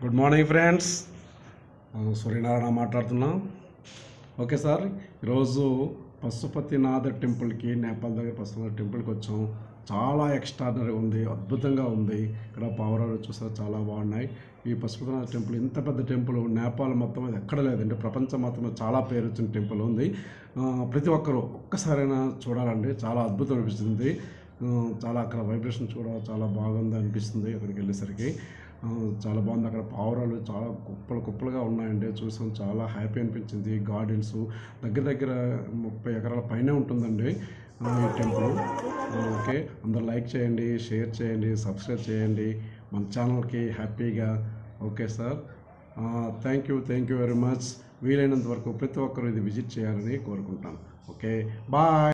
Good morning friends, Suryanarayana మాట్లాడుతున్నాం. Okay sir, ఈరోజు పశుపతినాథ టెంపుల్కి, నేపాల్ దగ్గర పశుపతినాథ టెంపుల్కి వచ్చాం. చాలా ఎక్స్ట్రాడనరీ ఉంది, అద్భుతంగా ఉంది. ఇక్కడ పావురాలు చూసారు, చాలా బాగున్నాయి. ఈ పశుపతినాథ టెంపుల్ ఇంత పెద్ద టెంపుల్ నేపాల్ మొత్తం అది ఎక్కడ లేదండి. ప్రపంచం మొత్తం చాలా పేరు వచ్చిన టెంపుల్ ఉంది. ప్రతి ఒక్కరూ ఒక్కసారైనా చూడాలండి, చాలా అద్భుతం అనిపిస్తుంది. చాలా అక్కడ వైబ్రేషన్ కూడా చాలా బాగుంది అనిపిస్తుంది. అక్కడికి వెళ్ళేసరికి చాలా బాగుంది. అక్కడ పావురాలు చాలా కుప్పలుగా ఉన్నాయండి. చూసాం, చాలా హ్యాపీ అనిపించింది. గార్డెన్స్ దగ్గర దగ్గర 30 ఎకరాల పైనే ఉంటుందండి ఈ టెంపుల్. ఓకే, అందరు లైక్ చేయండి, షేర్ చేయండి, సబ్స్క్రైబ్ చేయండి మన ఛానల్కి హ్యాపీగా. Okay sir, thank you very much. వీలైనంత వరకు ప్రతి ఒక్కరూ ఇది విజిట్ చేయాలని కోరుకుంటాను. Okay, bye.